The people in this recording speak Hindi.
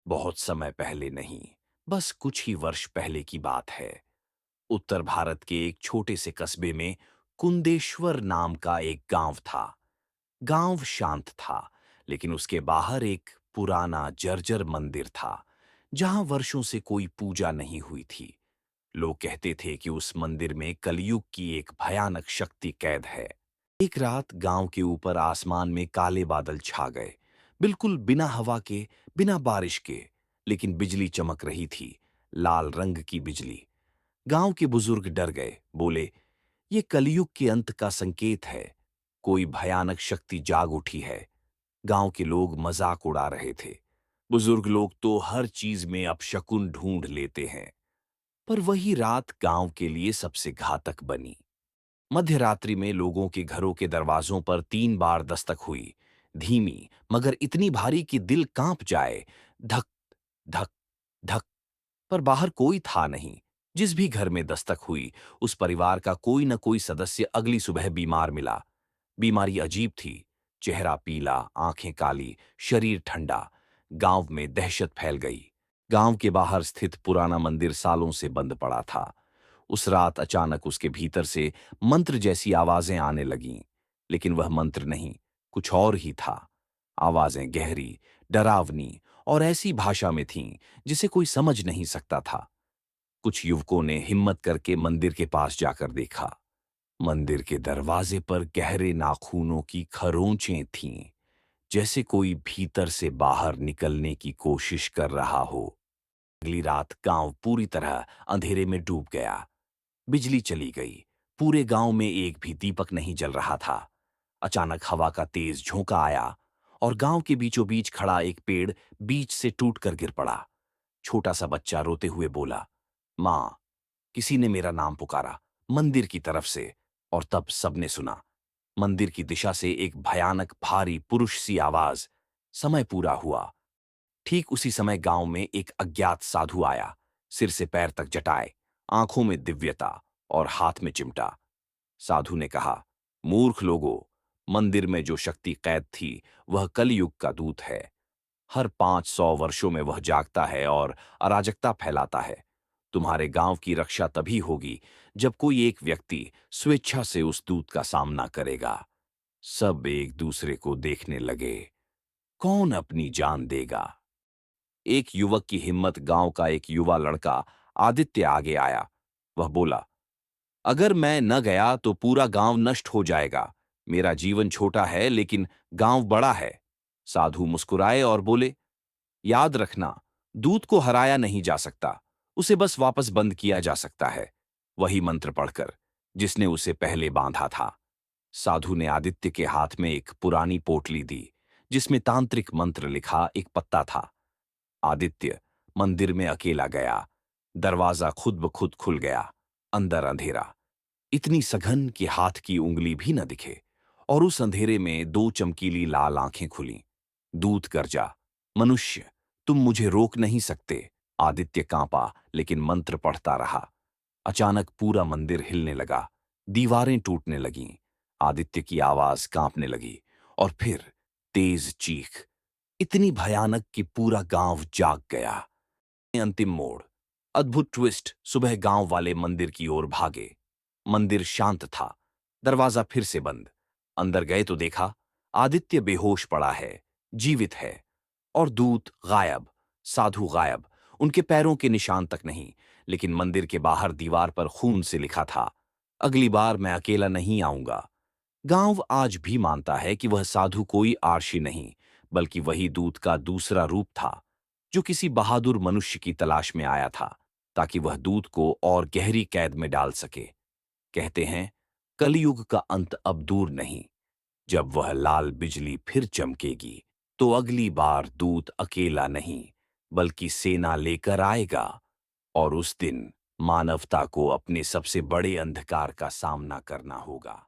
बहुत समय पहले नहीं, बस कुछ ही वर्ष पहले की बात है। उत्तर भारत के एक छोटे से कस्बे में कुंदेश्वर नाम का एक गांव था। गांव शांत था, लेकिन उसके बाहर एक पुराना जर्जर मंदिर था, जहां वर्षों से कोई पूजा नहीं हुई थी। लोग कहते थे कि उस मंदिर में कलयुग की एक भयानक शक्ति कैद है। एक रात गांव के ऊपर आसमान में काले बादल छा गए, बिल्कुल बिना हवा के, बिना बारिश के। लेकिन बिजली चमक रही थी, लाल रंग की बिजली। गांव के बुजुर्ग डर गए, बोले, ये कलयुग के अंत का संकेत है। कोई भयानक शक्ति जाग उठी है। गांव के लोग मजाक उड़ा रहे थे। बुजुर्ग लोग तो हर चीज में अपशकुन ढूंढ लेते हैं। पर वही रात गांव के लिए सबसे घातक बनी। मध्य रात्रि में लोगों के घरों के दरवाजों पर 3 बार दस्तक हुई, धीमी मगर इतनी भारी कि दिल कांप जाए। धक धक धक। पर बाहर कोई था नहीं। जिस भी घर में दस्तक हुई, उस परिवार का कोई न कोई सदस्य अगली सुबह बीमार मिला। बीमारी अजीब थी। चेहरा पीला, आंखें काली, शरीर ठंडा। गांव में दहशत फैल गई। गांव के बाहर स्थित पुराना मंदिर सालों से बंद पड़ा था। उस रात अचानक उसके भीतर से मंत्र जैसी आवाजें आने लगीं। लेकिन वह मंत्र नहीं, कुछ और ही था। आवाजें गहरी, डरावनी और ऐसी भाषा में थीं जिसे कोई समझ नहीं सकता था। कुछ युवकों ने हिम्मत करके मंदिर के पास जाकर देखा। मंदिर के दरवाजे पर गहरे नाखूनों की खरोंचें थीं, जैसे कोई भीतर से बाहर निकलने की कोशिश कर रहा हो। अगली रात गांव पूरी तरह अंधेरे में डूब गया। बिजली चली गई। पूरे गांव में एक भी दीपक नहीं जल रहा था। अचानक हवा का तेज झोंका आया और गांव के बीचों बीच खड़ा एक पेड़ बीच से टूटकर गिर पड़ा। छोटा सा बच्चा रोते हुए बोला, मां, किसी ने मेरा नाम पुकारा, मंदिर की तरफ से। और तब सबने सुना। मंदिर की दिशा से एक भयानक भारी पुरुष सी आवाज। समय पूरा हुआ। ठीक उसी समय गांव में एक अज्ञात साधु आया। सिर से पैर तक जटाए, आंखों में दिव्यता और हाथ में चिमटा। साधु ने कहा, मूर्ख लोगों, मंदिर में जो शक्ति कैद थी वह कलयुग का दूत है। हर 500 वर्षों में वह जागता है और अराजकता फैलाता है। तुम्हारे गांव की रक्षा तभी होगी जब कोई एक व्यक्ति स्वेच्छा से उस दूत का सामना करेगा। सब एक दूसरे को देखने लगे, कौन अपनी जान देगा। एक युवक की हिम्मत गांव का एक युवा लड़का आदित्य आगे आया। वह बोला, अगर मैं न गया तो पूरा गांव नष्ट हो जाएगा। मेरा जीवन छोटा है लेकिन गांव बड़ा है। साधु मुस्कुराए और बोले, याद रखना, दूत को हराया नहीं जा सकता, उसे बस वापस बंद किया जा सकता है, वही मंत्र पढ़कर जिसने उसे पहले बांधा था। साधु ने आदित्य के हाथ में एक पुरानी पोटली दी, जिसमें तांत्रिक मंत्र लिखा एक पत्ता था। आदित्य मंदिर में अकेला गया। दरवाजा खुद ब खुद खुल गया। अंदर अंधेरा, इतनी सघन कि हाथ की उंगली भी न दिखे। और उस अंधेरे में 2 चमकीली लाल आंखें खुलीं। दूत गरजा, मनुष्य, तुम मुझे रोक नहीं सकते। आदित्य कांपा, लेकिन मंत्र पढ़ता रहा। अचानक पूरा मंदिर हिलने लगा। दीवारें टूटने लगीं। आदित्य की आवाज कांपने लगी। और फिर तेज चीख, इतनी भयानक कि पूरा गांव जाग गया। अंतिम मोड़, अद्भुत ट्विस्ट। सुबह गांव वाले मंदिर की ओर भागे। मंदिर शांत था। दरवाजा फिर से बंद। अंदर गए तो देखा, आदित्य बेहोश पड़ा है, जीवित है। और दूत गायब, साधु गायब, उनके पैरों के निशान तक नहीं। लेकिन मंदिर के बाहर दीवार पर खून से लिखा था, अगली बार मैं अकेला नहीं आऊंगा। गांव आज भी मानता है कि वह साधु कोई आर्षि नहीं, बल्कि वही दूत का दूसरा रूप था, जो किसी बहादुर मनुष्य की तलाश में आया था, ताकि वह दूत को और गहरी कैद में डाल सके। कहते हैं, कलयुग का अंत अब दूर नहीं। जब वह लाल बिजली फिर चमकेगी, तो अगली बार दूत अकेला नहीं, बल्कि सेना लेकर आएगा। और उस दिन मानवता को अपने सबसे बड़े अंधकार का सामना करना होगा।